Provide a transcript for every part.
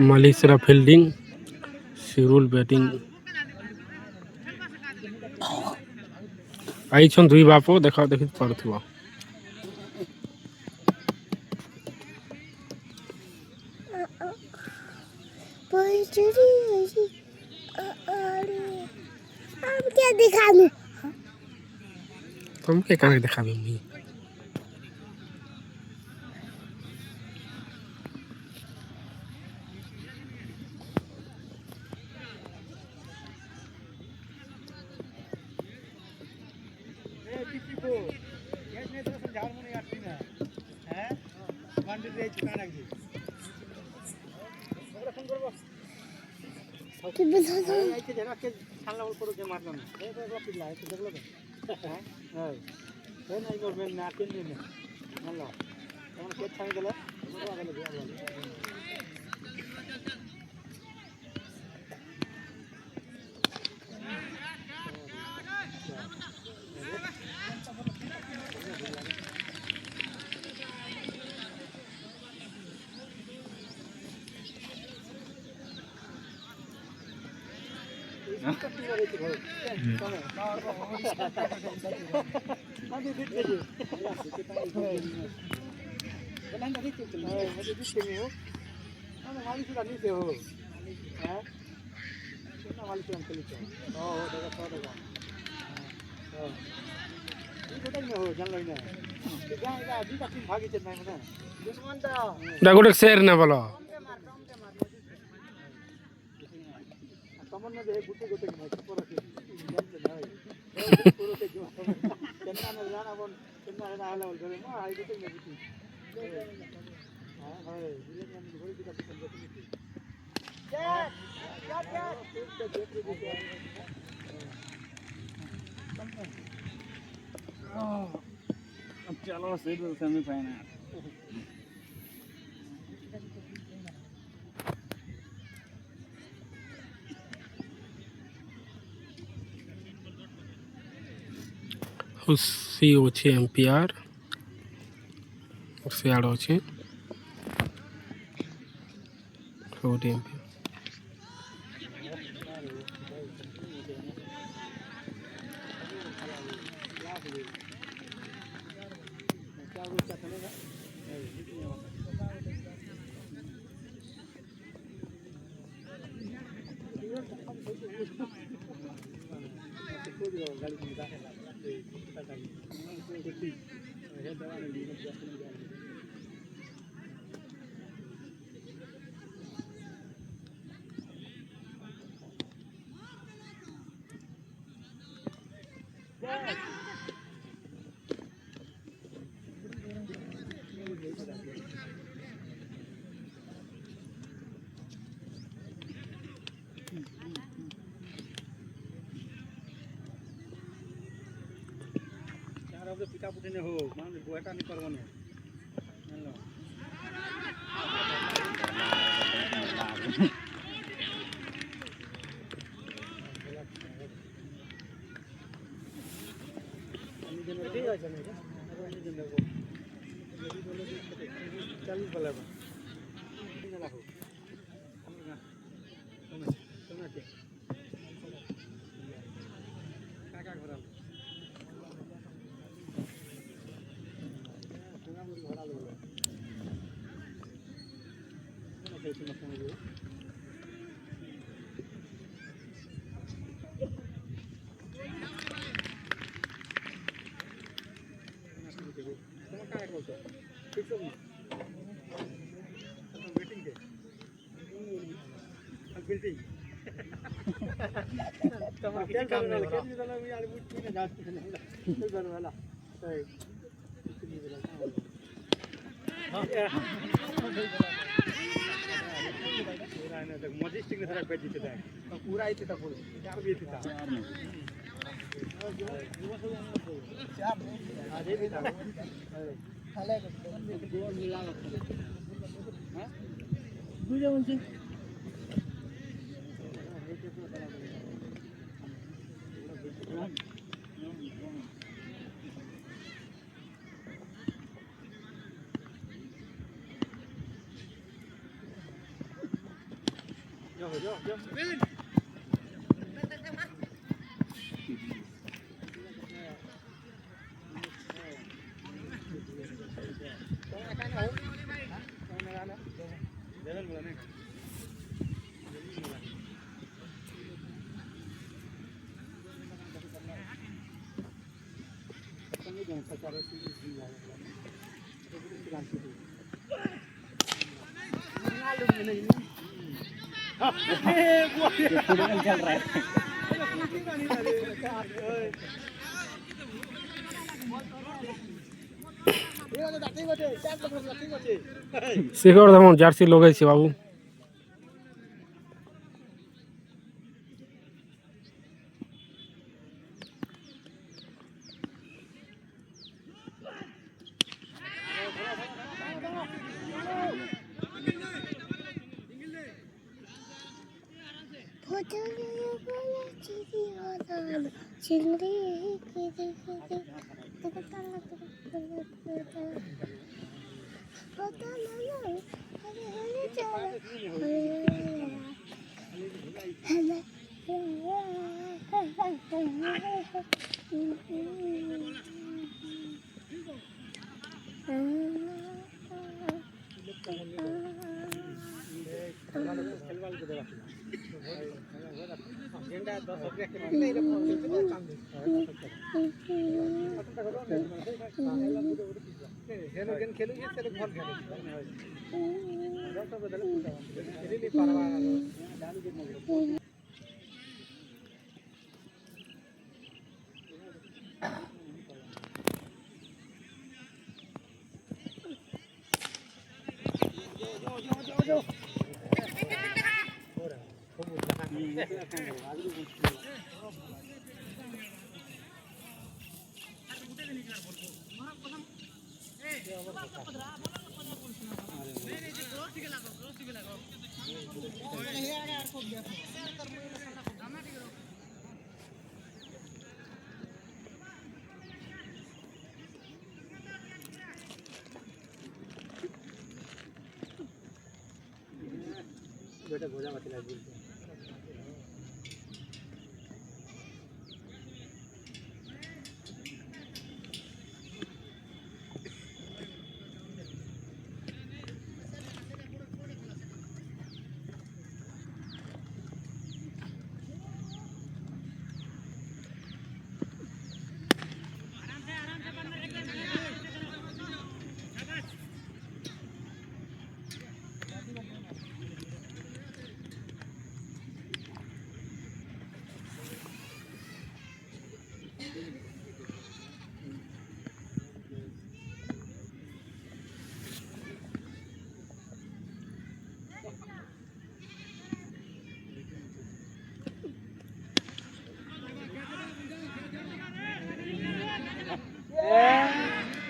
ମାଲିସରା fielding ସିରୁଲ batting ଆଇଛନ୍ ଦୁଇ ବାପ ଦେଖା ଦେଖି ପାରୁଥିବ। क्या दिखाऊं तुमके काहे देखाबे मी ଗୋଟେ ସେର ନା ବୋଲ चलो सेमीफाइनल सी अच्छे एम्पियर सियाड़ अच्छे एम्पियर पिता पुटे ने हो मान बुआटा नहीं करवने हेलो ठीक है चलो चल बोले बा चला हो तुम्हें काका घर बिल्डिंग मजेस्टिक पूरा हो जाओ जाओ चल रहा है শিখর তেমন জার্সি লগাইছি বাবু चिंगड़ी बेटा भोजा मत लगा बोलते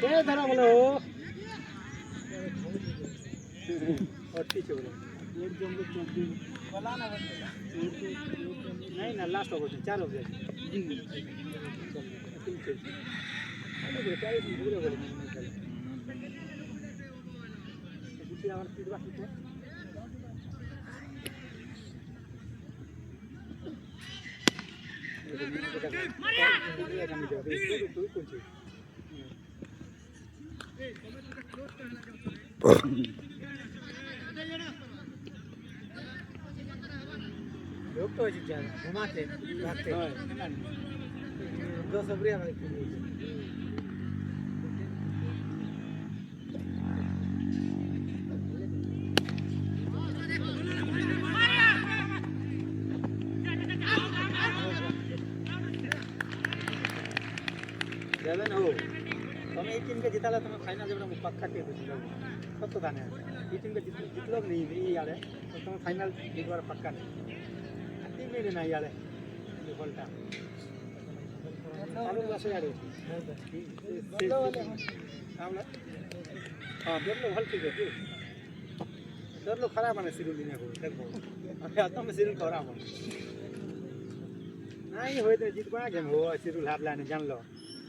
ये धरा बोलो और पीछे बोलो एक जम को चोट दी वाला ना नहीं ना लास्ट हो गए 4 हो गए जी पीछे अरे बोलो 40 पूरे बोले पीछे और स्पीड बाकी तो लोग तो अजीब जा रहे हैं घुमाते भागते दो सबरिया जलन हो તમે એક ટીમ કે જીતાલા તમે ફાઇનલ જેવડા પક્કા કે પછી સત તાને એ ટીમ કે જીતલો નહીં એ યાર તો તમે ફાઇનલ એક વાર પક્કા નહીં ટીમ ને ના યાર એ બોલતા ચાલુ ક્લાસે યાર આવલા હા બેટલો હલકી ગયો દરલો ખરાબ મને સિરિલ દિને હો દેખો હવે આ તમે સિરિલ ખરાબ હો ના એ હોય તો જીતવા કેમ હો સિરિલ હાબલા ને જાન લો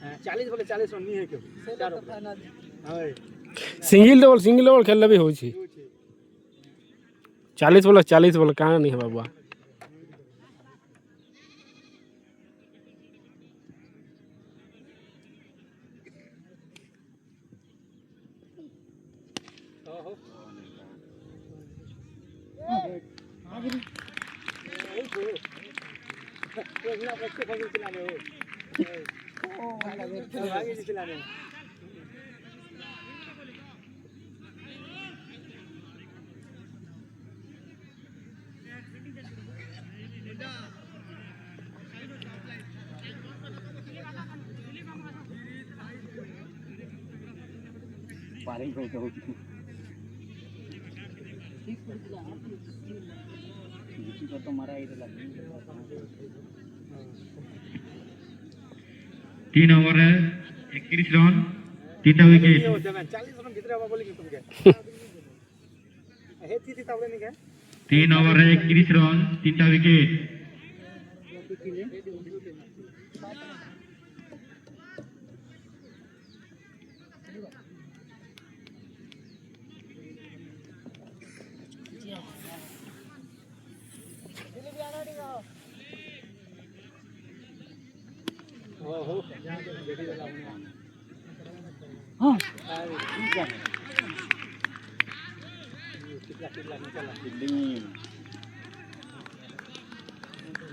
40 बोले 40 रन नहीं है क्यों चार फाइनल हां सिंगल लेवल खेलले भी होई छी 40 बोलो कहाँ नहीं है बाबा। तीन ओवर है 31 रन 3टा विकेट 3 ओवर है 31 रन 3टा विकेट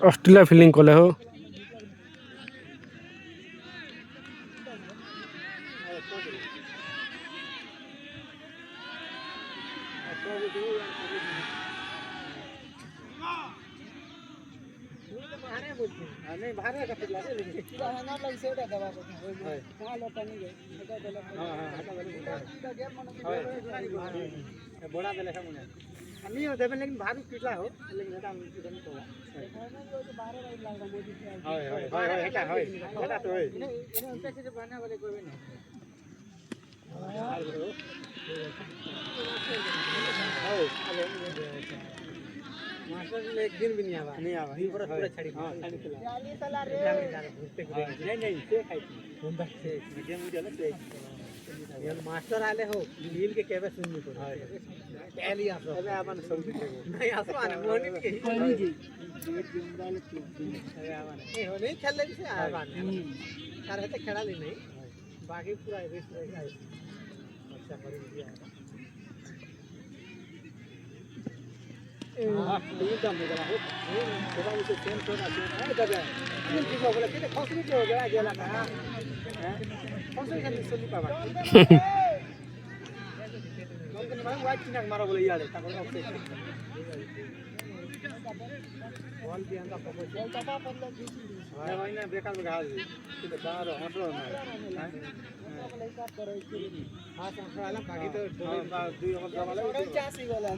ऑस्ट्रेलिया फील्डिंग कले हो नहीं बाहर का पिला दे लेकिन किला है ना लग से दबा को हां कहां लोटा नहीं गए हटा दे हां हां हटा दे गेम मन बड़ा दे लेखा मन अन्नी हो देबे लेकिन बाहर पिला हो लेकिन हटा हम किदन तो बाहर राइड लाग मोदी से हाय हाय हाय हटा हाय हटा तो है इने पैसे से बना वाले कोई नहीं मास्टर ने एक दिन भी नहीं आवा ये पूरा छड़ी हां छड़ी चला 40 साल रे नहीं से खाई होंदा से गेम हो जाला से ये मास्टर आले हो नील के केबे सुननी को पहली आसो अबे अपन समझ नहीं आसो आने मोनी के कोई नहीं जी एक गेम डाले अबे आवन ए हो नहीं खेलले से आवन कर है तो खेला ले नहीं बाकी पूरा रेस रहेगा अच्छा कर दिया हां ये काम निकला हो थोड़ा उसे सेम थोड़ा है दबे ये चीज बोले कि खसरी के हो गया गेला का हैं खसरी के सुनी पावा कौन के मारे वाइट चिना मारा बोले याले ताको ऑफिस बॉल भी अंदर पकड़ बॉल दबा 15 20 है भाई ना बेकार में घाल दी तो बाहर हटो ना हैं बोले का करे हां वाला बाकी तो दो ओवर वाला 85 वाला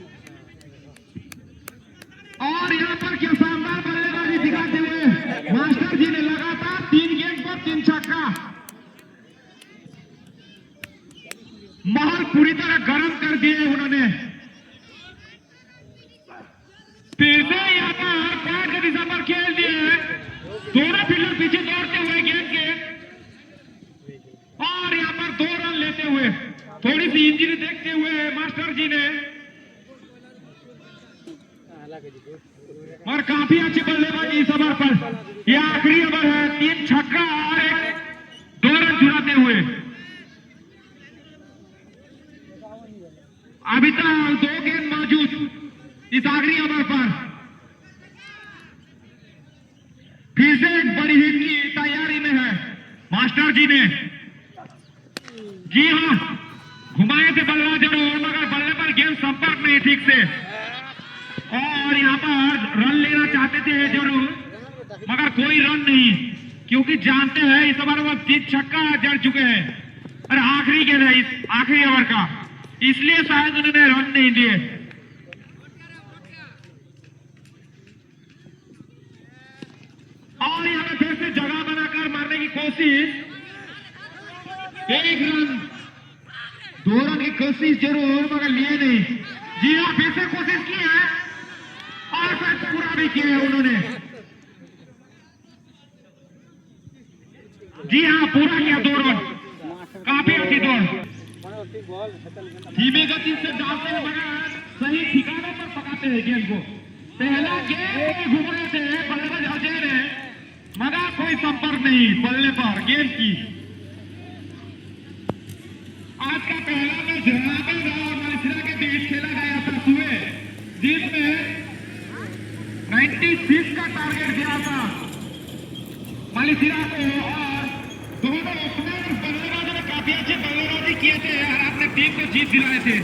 और यहाँ पर क्या शानदार बल्लेबाजी दिखाते हुए मास्टर जी ने लगातार 3 गेंद पर 3 छक्का माहौल पूरी तरह गर्म कर दिए उन्होंने फिर से यहाँ पर 5 दिशा पर खेल दिए दोनों फील्डर पीछे दौड़ते हुए गेंद के और यहाँ पर 2 रन लेते हुए थोड़ी सी इंजरी देखते हुए मास्टर जी ने और काफी अच्छी बल्लेबाजी इस ओवर पर यह आखिरी ओवर है 3 छक्का और 2 रन चुराते हुए अभी तक 2 गेंद मौजूद इस आखिरी ओवर पर फिर से एक बड़ी हिट की तैयारी में है मास्टर जी ने जी हाँ घुमाए थे बल्ला जरूर मगर बल्ले पर गेंद संपर्क नहीं ठीक से और यहाँ पर रन लेना चाहते थे जरूर मगर कोई रन नहीं क्योंकि जानते हैं इस ओवर में 3 छक्का जड़ चुके हैं और आखिरी गेंद है इस आखिरी ओवर का इसलिए शायद उन्होंने रन नहीं दिए और यहाँ फिर से जगह बनाकर मारने की कोशिश 1 रन 2 रन की कोशिश जरूर मगर लिए नहीं जी हाँ फिर से कोशिश की है और फिर पूरा भी किया है उन्होंने जी हाँ पूरा किया 2 रन काफी अच्छी दौड़ धीमी गति से डालते हुए मगर सही ठिकाने पर पकड़ घुमाते हैं गेंद को। पहला गेंद घूम रहे थे बल्लेबाज अजय ने, मगर कोई संपर्क नहीं बल्ले पर गेंद की। आज का पहला मैच रामगढ़ और मालसीरा के बीच खेला गया था सुबह, जिसमें 96 का टारगेट दिया था मालसीरा को, और दोनों ओपनर बल्लेबाजों ने काफी अच्छे बल्लेबाजी किए थे और अपने टीम को जीत दिलाए थे।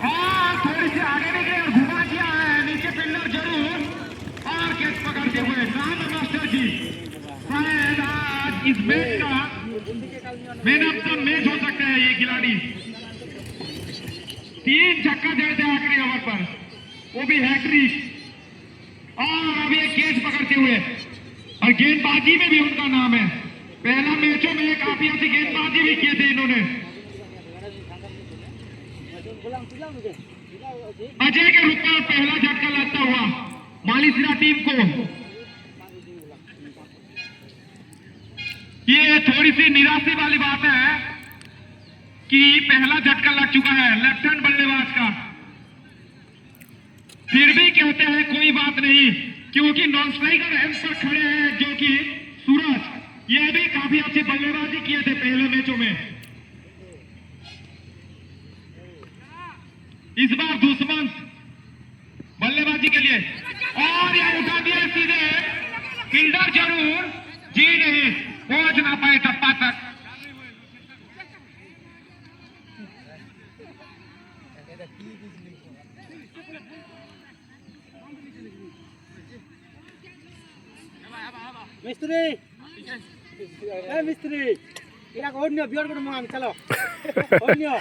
और थोड़ी सी आगे निकले और घुमा दिया है नीचे फील्डर जरूर, और कैच पकड़ते हुए नाम मास्टर जी शायद आज इस मैच का मैन ऑफ द मैच हो सकते हैं ये खिलाड़ी। 3 छक्का जड़ते आखिरी ओवर पर, वो भी हैट्रिक, और अभी एक कैच पकड़ते हुए, और गेंदबाजी में भी उनका नाम है। पहला मैचों में काफी अच्छी गेंदबाजी भी किए थे इन्होंने। अजय के रूप में पहला झटका लगता हुआ मालसीरा टीम को। ये थोड़ी सी निराशा वाली बात है कि पहला झटका लग चुका है लेफ्ट हैंड बल्लेबाज का। फिर भी कहते हैं कोई बात नहीं, क्योंकि नॉन स्ट्राइकर एंड पर खड़े हैं जो कि सूरज, ये भी काफी अच्छी बल्लेबाजी किए थे पहले मैचों में। इस बार दुश्मन बल्लेबाजी के लिए, और यह उठा दिया सीधे, फील्डर जरूर, जी नहीं पहुंच ना पाए टप्पा तक। मिस्त्री मिस्त्री अन्य बियर को मांग चलो अन्य।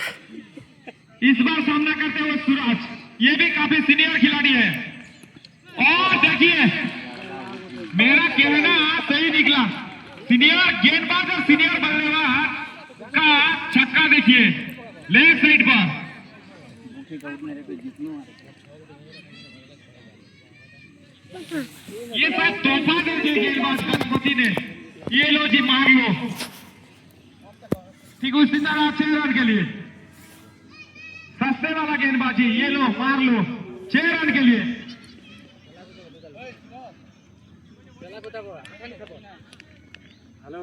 इस बार सामना करते हुए सूरज, ये भी काफी सीनियर खिलाड़ी है, और देखिए मेरा कहना सही निकला, सीनियर गेंदबाज और सीनियर बल्लेबाज का छक्का देखिए लेफ्ट साइड पर। ये सब तोहफा दे दिए गेंदबाज पति ने, ये लो जी मार लो। ठीक उसी तरह 6 रन के लिए सस्ते वाला गेंदबाजी, ये लो मार लो 6 रन के लिए। हेलो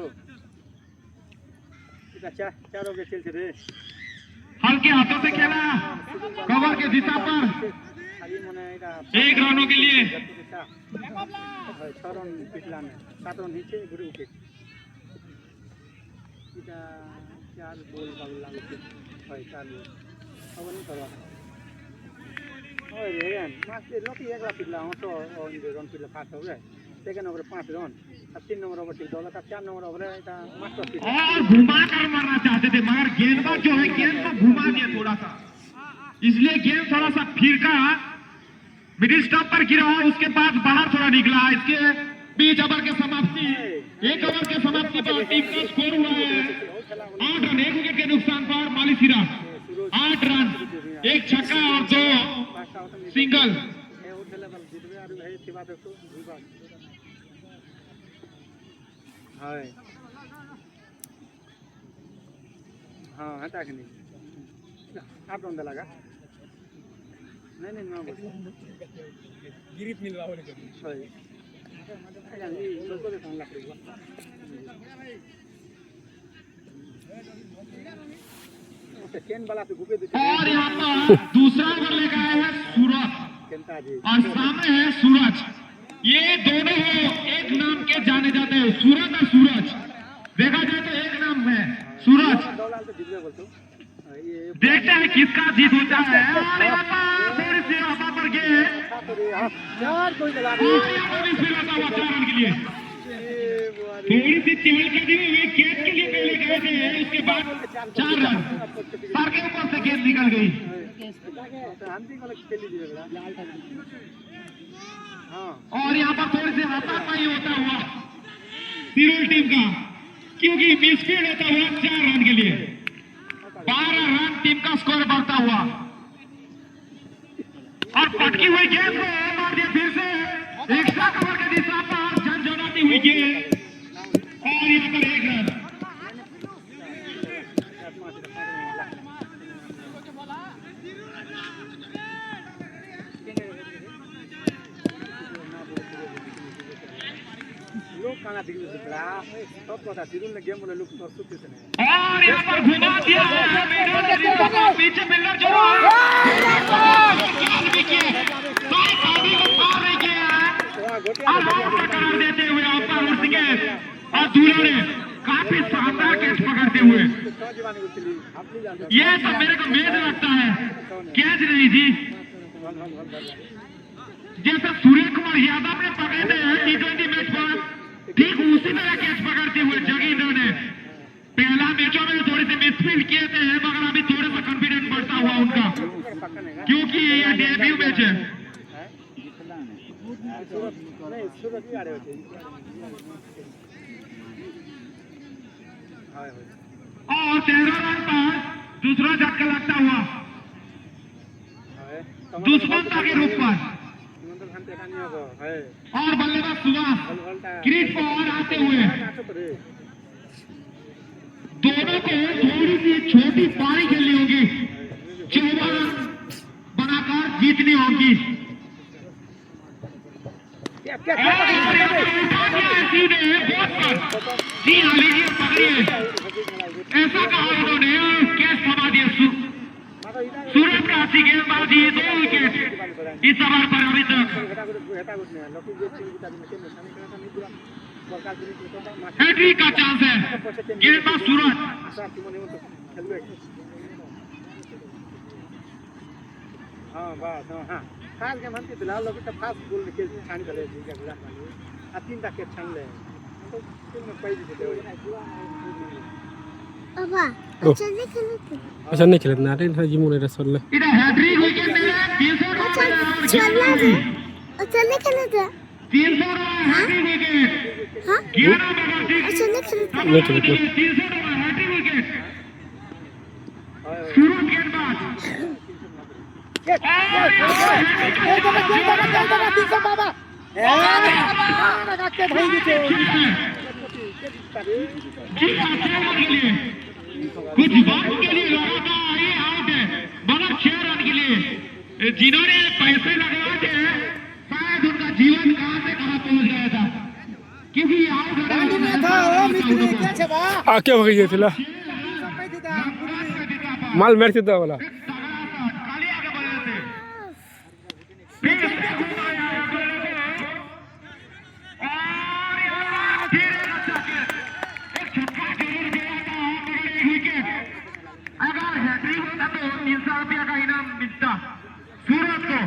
चार ओवर खेलते रे, हल्के हाथों से खेला कवर के दिशा पर 1 रनों के लिए। 6 रन पिछला में 7 रन नीचे एक विकेट, 4 बॉल बाबूला विकेट 4 बॉल अब नहीं करवा। ओए रे मास्टर लोकी एकला पिछला 8 रन पिछला 5 over, second over 5 run, 3 number over ठीक दौलत, 4 नंबर ओवर এটা मास्टर पिछला और घुमा कर मारना चाहते थे, मगर गेंदबाज जो है गेंद को घुमा दिया थोड़ा सा, इसलिए गेंद थोड़ा सा फिरका मिडिल स्टंप पर गिरा, उसके बाद बाहर थोड़ा निकला। इसके बीच ओवर के समाप्ति, 1 ओवर के समाप्ति पर टीम का स्कोर हुआ है 8 रन, 1 विकेट के नुकसान पर मालसीरा 8 रन, 1 छक्का और 2 सिंगल। हाँ हटा के नहीं आप रन लगा नहीं ना गिरित मिलवा बोले सही और यहाँ पर दूसरा ओवर लेकर आया है सूरज, और सामने है सूरज। ये दोनों एक नाम के जाने जाते हैं, सूरज और सूरज। देखा जाए तो एक नाम है सूरज। देखते हैं किसका जीत होता है। और यहाँ पर थोड़ी सी हवा पर गए, और यहाँ पर भी फिर आता हुआ 4 रन के लिए। थोड़ी सी चहलकदमी हुई, कैच के लिए पहले गए थे, उसके बाद 4 रन, सर के ऊपर से गेंद निकल गई। और यहाँ पर थोड़ी सी हाथापाई होता हुआ सिरोल टीम का, क्योंकि मिसफील्ड होता हुआ 4 रन के लिए 12 रन टीम का स्कोर बढ़ता हुआ। और पटकी हुई गेंद को मार दिया फिर से एक्स्ट्रा कवर के दिशा पर, झंझनाती हुई गेंद, और यहाँ पर 1 रन। खाना दिख रहा है सब पता सिरुल ने गेम वाले लोग तो सुते थे और यहाँ पर घुमा दिया है पीछे मिलर जो करार देते हुए ऊपर उठ गए और दूल्हा ने काफी शानदार कैच पकड़ते हुए ये सब मेरे को मेज लगता है कैच नहीं जी जैसे सूर्य कुमार यादव ने पकड़े थे T20 मैच पर ठीक उसी तरह कैच पकड़ते हुए जगींद्र ने पहला मैचों में थोड़े से मिसफील्ड किए थे मगर अभी थोड़ा सा कॉन्फिडेंस बढ़ता हुआ उनका क्योंकि ये डेब्यू मैच है और 13 रन पर दूसरा झटका लगता हुआ दुश्मनता के रूप पर और बल्लेबाज सुभाष क्रीज पर आते हुए दोनों को थोड़ी सी छोटी पारी खेलनी होगी 14 रन बनाकर जीतनी होगी जी हाँ लीजिए पकड़िए ऐसा कहा उन्होंने कैच थमा दिया सूरज का अच्छी गेंदबाजी 2 विकेट इस ओवर पर अभी तक हैट्रिक का चांस है गेंदबाज सूरज हाँ बस हाँ खास के मनती दिला लोग तो फास्ट गोल निकल छानी चले जी का गुलाम वाली आ 3 टा के छान ले तो तीन में पाई देते हो पापा अच्छा नहीं खेलते अच्छा नहीं खेलते ना रे जिमुने रसल इधर हैट्रिक विकेट मिला 300 रन चलना भी अच्छा नहीं खेलते 300 रन हैट्रिक विकेट हाँ 11 मगर अच्छा नहीं खेलते 300 रन हैट्रिक विकेट सूरज गेंदबाज बाबा कुछ वक्त के लिए लगा था ये आउट है मगर 6 रन के लिए जिन्होंने पैसे लगवाए थे शायद उनका जीवन कहां से कहां पहुंच गया था क्योंकि आउट आके हो गई थी माल मेरे था वाला अगर हैट्रिक होता तो 300 रुपया का इनाम मिलता सूरज को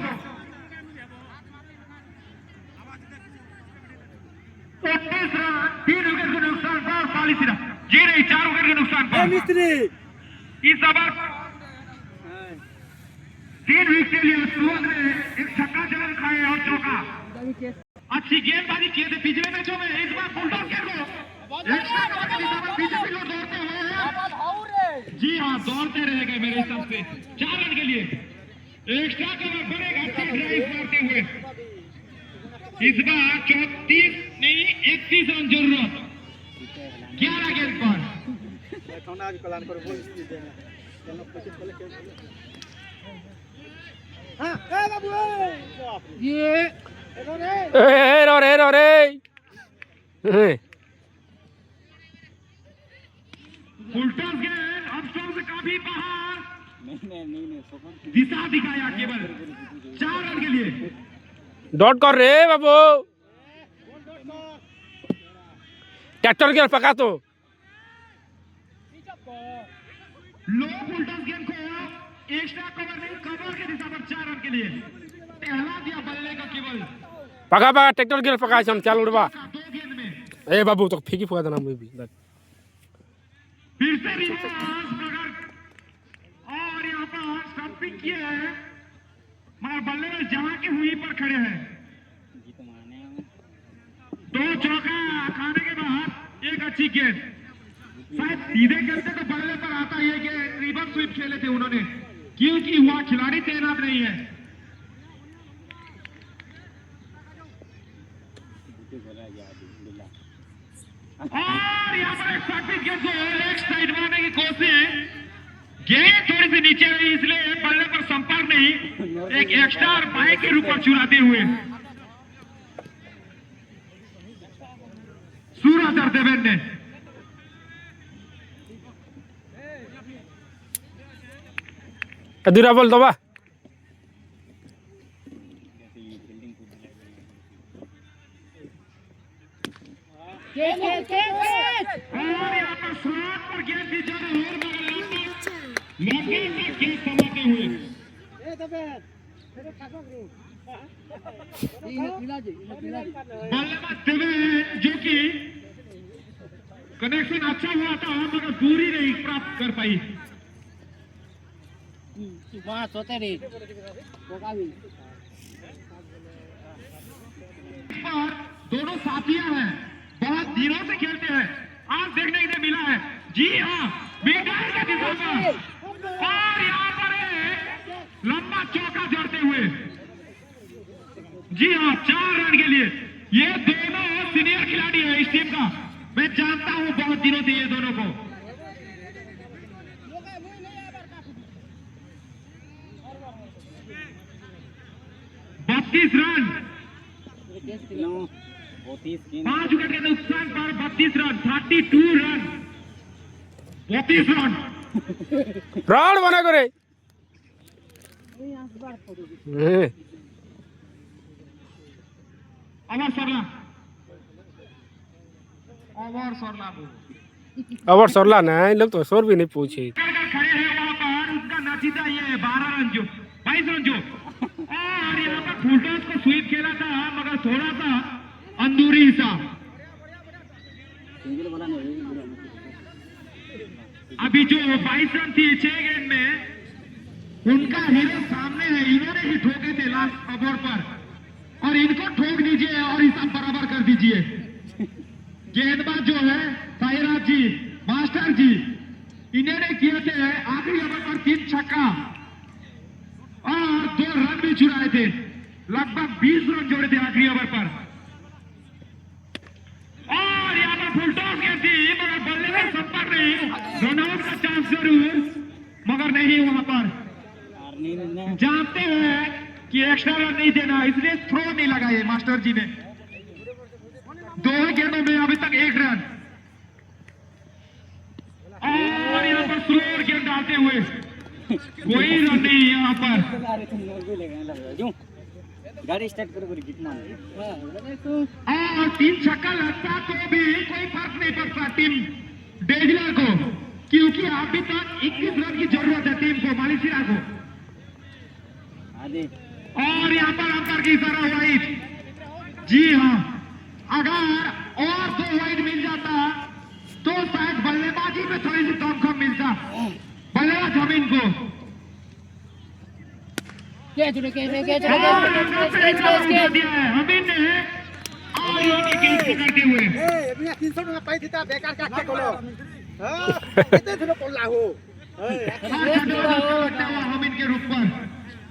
29 रन 3 विकेट के नुकसान पर 40 रन जी नहीं 4 विकेट के नुकसान पर मिस्त्री इस ओवर 3 विकेट के लिए सूरज ने एक छक्का जड़ खाए और चौका अच्छी गेंदबाजी किए थे पिछले मैचों में इस बार फुलटॉस के को जी हाँ दौड़ते रहेंगे मेरे हिसाब से 4 रन के लिए एक्स्ट्रा कवर बनेगा अच्छा ड्राइव मारते हुए इस बार 34 नहीं 31 रन जरूरत 11 गेंद पर आज प्लान कर बोल हां ए बाबू ये रे फुलटॉस गेंद अब स्टॉप से काफी बाहर नहीं दिशा दिखाया केवल 4 रन के लिए डॉट कर रे बाबू ट्रैक्टर के पका तो लो फुलटॉस गेंद को एक्स्ट्रा कवर नहीं कवर के दिशा पर 4 रन के लिए पहला दिया बल्ले का केवल पका ट्रैक्टर के पका चल उड़वा 2 गेंद में ए बाबू तो फेंकी फुका देना मैं भी फिर से रिवर्स मगर और यहाँ पर स्टंपिंग किया है मगर बल्लेबाज जहां के हुई पर खड़े हैं 2 चौका खाने के बाद एक अच्छी गेंद शायद सीधे खेलते तो बल्ले पर आता है कि रिवर्स स्वीप खेले थे उन्होंने क्योंकि वह खिलाड़ी तैनात नहीं है और यहाँ पर एक सर्विस गेंद को एक साइड मारने की कोशिश गेंद थोड़ी सी नीचे गई इसलिए बल्ले पर संपर्क नहीं एक एक्स्ट्रा बाइक के रूप में चुराते हुए कॉर्पोरेटर देवेन ने। दूरा बोल दबा और यहाँ पर स्लॉट पर गेंद दी जा रही है लंबे से गेंद समाते हुए बल्लेबाज देवेन जो कि कनेक्शन अच्छा हुआ था मगर दूरी नहीं प्राप्त कर पाई। पर दोनों साथियां हैं, बहुत दिनों से खेलते हैं, आज देखने के लिए मिला है। जी हाँ, विकेट के दिशा में और यहाँ पर एक लंबा चौका जड़ते हुए। जी हाँ, 4 रन के लिए। ये दोनों सीनियर खिलाड़ी है इस टीम का, मैं जानता हूँ बहुत दिनों से ये दोनों को। रन 5 विकेट के नुकसान पर 32 रन 32 रन 32 रन राउंड बना करे अवर सरला ना लोग तो शोर भी नहीं पूछे खड़े हैं वहां पर। उसका नतीजा ये 12 रन जो 22 रन जो और यहाँ पर फुलटॉस को स्वीप खेला था मगर थोड़ा सा अंदूरी सा। अभी जो 22 रन थी 6 गेंद में उनका हीरो सामने है, इन्होंने ही ठोके थे लास्ट ओवर पर और इनको ठोक दीजिए और हिसाब बराबर कर दीजिए। गेंदबाज जो है साईराज जी मास्टर जी इन्होंने किए थे आखिरी ओवर पर 3 छक्का और 2 रन भी चुराए थे, लगभग 20 रन जोड़े थे आखिरी ओवर पर। और यहाँ पर फुल टॉस गेंद थी मगर बल्ले में संपर्क नहीं, रनआउट का चांस जरूर मगर नहीं वहां पर। जानते हैं कि एक्स्ट्रा रन नहीं देना इसलिए थ्रो नहीं लगाए मास्टर जी ने। 2 गेंदों में अभी तक 1 रन और यहाँ पर स्लोअर गेंद डालते हुए कोई रन नहीं यहाँ पर। गाड़ी स्टार्ट करो कितना और 3 छक्का लगता तो भी कोई फर्क नहीं पड़ता टीम डेजलर को, क्योंकि अभी तक 21 रन की जरूरत है टीम को मालिसिया को। और यहाँ पर अंतर की इशारा वाइड। जी हाँ, अगर और 2 वाइड मिल जाता तो शायद बल्लेबाजी में थोड़ी सी दमखम मिलता बल्लेबाज जमीन को। करते हुए 300 पाई देता बेकार काटते कोलो कितने दिनों कोल्ला हो हमिन के रूप पर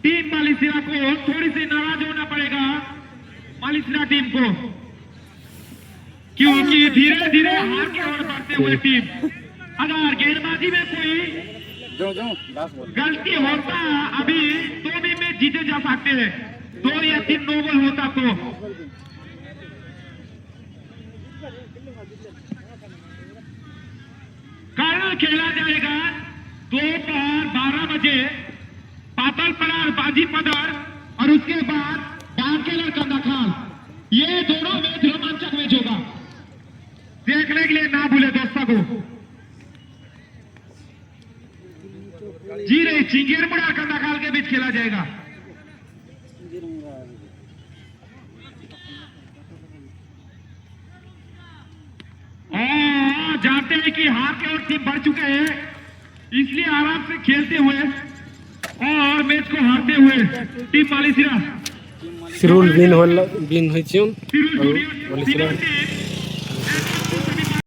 टीम मालिसिया को थोड़ी सी नाराज होना पड़ेगा मालिसिया टीम को, क्योंकि धीरे धीरे हार की ओर बढ़ते हुए टीम। अगर गेंदबाजी में कोई गलती होता अभी तो भी मैच जीते जा सकते हैं, 2 या 3 नो बॉल होता तो। कल खेला जाएगा दोपहर 12 बजे पातलपरार बाजी पदर और उसके बाद बांकेलर कंदाखाल। ये दोनों मैच रोमांचक मैच होगा, देखने के लिए ना भूले दोस्तों को। जी रही चिंगेरमुड़ा और कंदाखाल के बीच खेला जाएगा। जानते हैं कि हार के और टीम बढ़ चुके हैं, इसलिए आराम से खेलते हुए और मैच को हारते हुए टीम मालिसिया सिरुल बिन होल बिन होइछुन सिरुल